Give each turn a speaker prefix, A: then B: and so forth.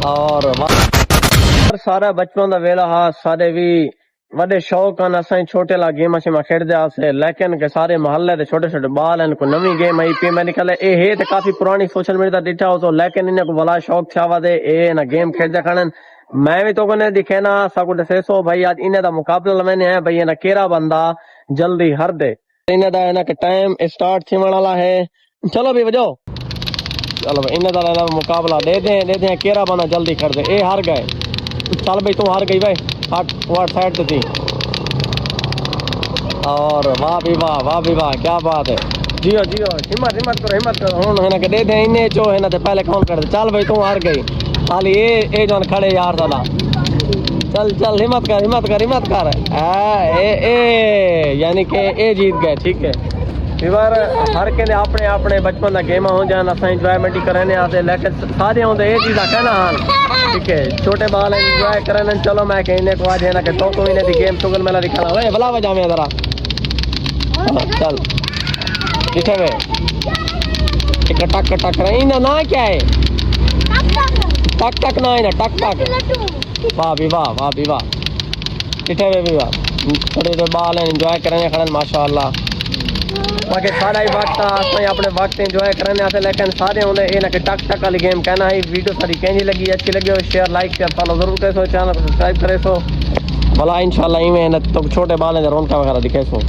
A: और सारा बचपन का वेला हा सारे भी वडे शौक हैं असां छोटे ला गेम शेमा खेडदे आसे लेकिन के सारे मोहल्ले दे छोटे छोटे बाल हैं को नवी गेम आई पी मैं निकले ए हे ते काफी पुरानी सोशल मीडिया डिठा हो तो लेकिन इन्हें को भला शौक छावा दे ए ना गेम खेडदे खणन मैं भी तो को दिखे ना साकू दसे सो भाई आज इन्हें दा मुकाबला मैंने है भाई ना केरा बंदा जल्दी हर दे इन्हें दा ना के टाइम स्टार्ट थीवन वाला है चलो भी बजाओ चलो भाई इन्हें दा मुकाबला दे दे केरा बंदा जल्दी कर दे ए हार गए चल भाई तू हार गई भाई हट वाट साइड से थी और वाह भी वाह क्या बात है जियो जियो हिम्मत करो हूं है ना के दे दे इन्हें चो है ना ते पहले कौन कर दे चल भाई तू हार गई खाली ए जोन खड़े यार साला चल चल हिम्मत कर ए यानी के ए जीत गए ठीक है बार हर के अपने अपने बचपन का गेम हो जान अस इंजॉयमेंट ही करने आते लेकिन सारे होंगे ये चीज़ कहना हाँ ठीक है छोटे बाल इंजॉय करने चलो मैं कहने को आज है ना कि तो इन्हें दी गेम शुगल मेला दिखाना भाई भला बजा में जरा चल दिखे वे टक टक रही ना क्या है टक ना है ना टक वाह भी वाह दिखे वे भी वाह छोटे छोटे बाल इंजॉय करने खड़े माशाल्लाह बाकी सारा ही वक्त असं अपने वक्त इंजॉय करने आते लेकिन सारे होंगे ये ना कि टक वाली गेम कहना है वीडियो सारी कैसी लगी अच्छी लगी हो शेयर लाइक शेयर फॉलो जरूर करे सो चैनल को सब्सक्राइब करे सो भला इंशाल्लाह इवें तो छोटे बाल रौनक वगैरह दिखे सो।